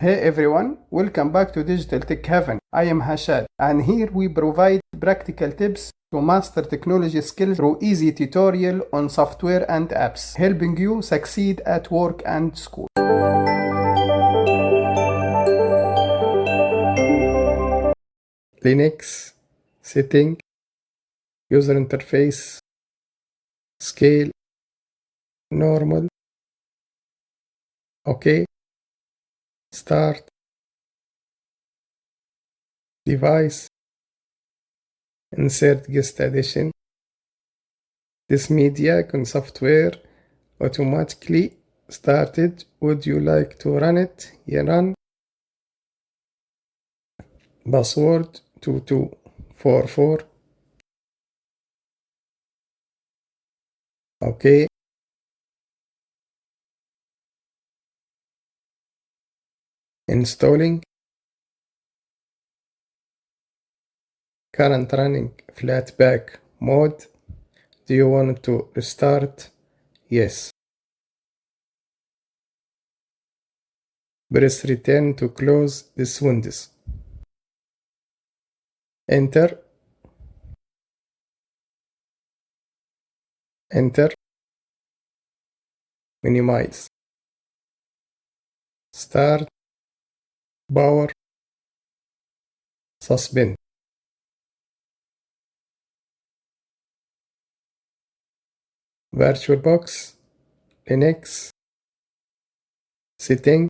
Hey everyone, welcome back to Digital Tech Heaven. I am Hashad, and here we provide practical tips to master technology skills through easy tutorial on software and apps, helping you succeed at work and school. Linux, setting, user interface, scale, normal, OK, start, device, insert guest addition. This media can software automatically started. Would you like to run it? Yeah, run. Password 2244. OK. Installing. Current running flatpak mode. Do you want to restart? Yes. Press return to close this windows. Enter. Enter. Minimize. Start. Power. Suspend. VirtualBox. Linux. Setting.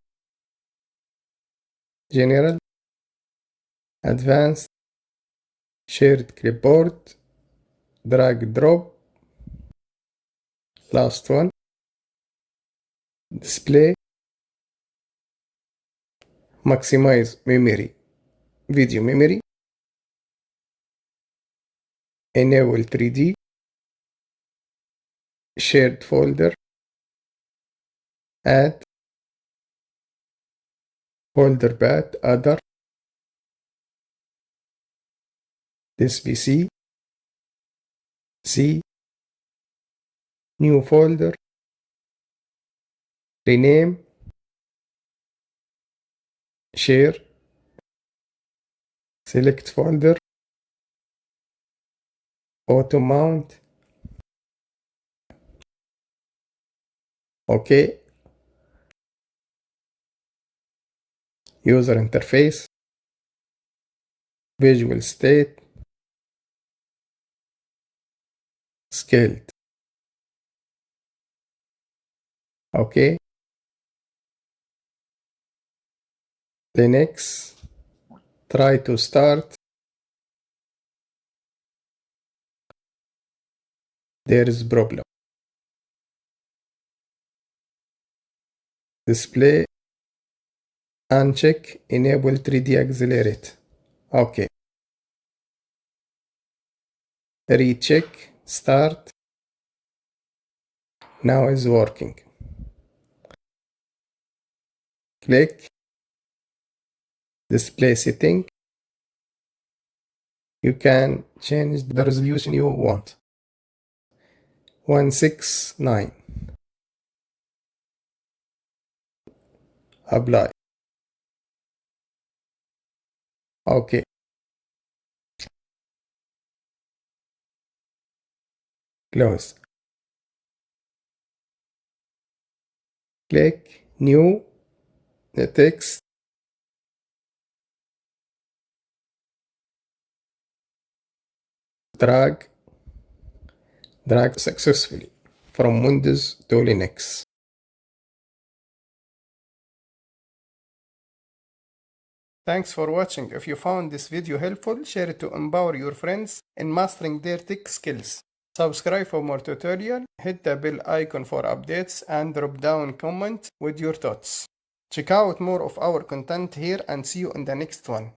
General. Advanced. Shared clipboard. Drag drop. Last one. Display. Maximize memory. Video memory. Enable 3D. Shared folder. Add. Folder path. Other. This PC. C. New folder. Rename. Share. Select folder. Auto mount. OK. User interface. Visual state. Scaled. OK. Linux. Try to start. There is problem. Display. Uncheck. Enable 3D accelerate. OK. Recheck. Start. Now is working. Click. Display setting. You can change the resolution you want. 169. Apply. OK. Close. Click New. The text. Drag successfully from Windows to Linux. Thanks for watching. If you found this video helpful, share it to empower your friends in mastering their tech skills. Subscribe for more tutorial, hit the bell icon for updates, and drop down comment with your thoughts. Check out more of our content here and see you in the next one.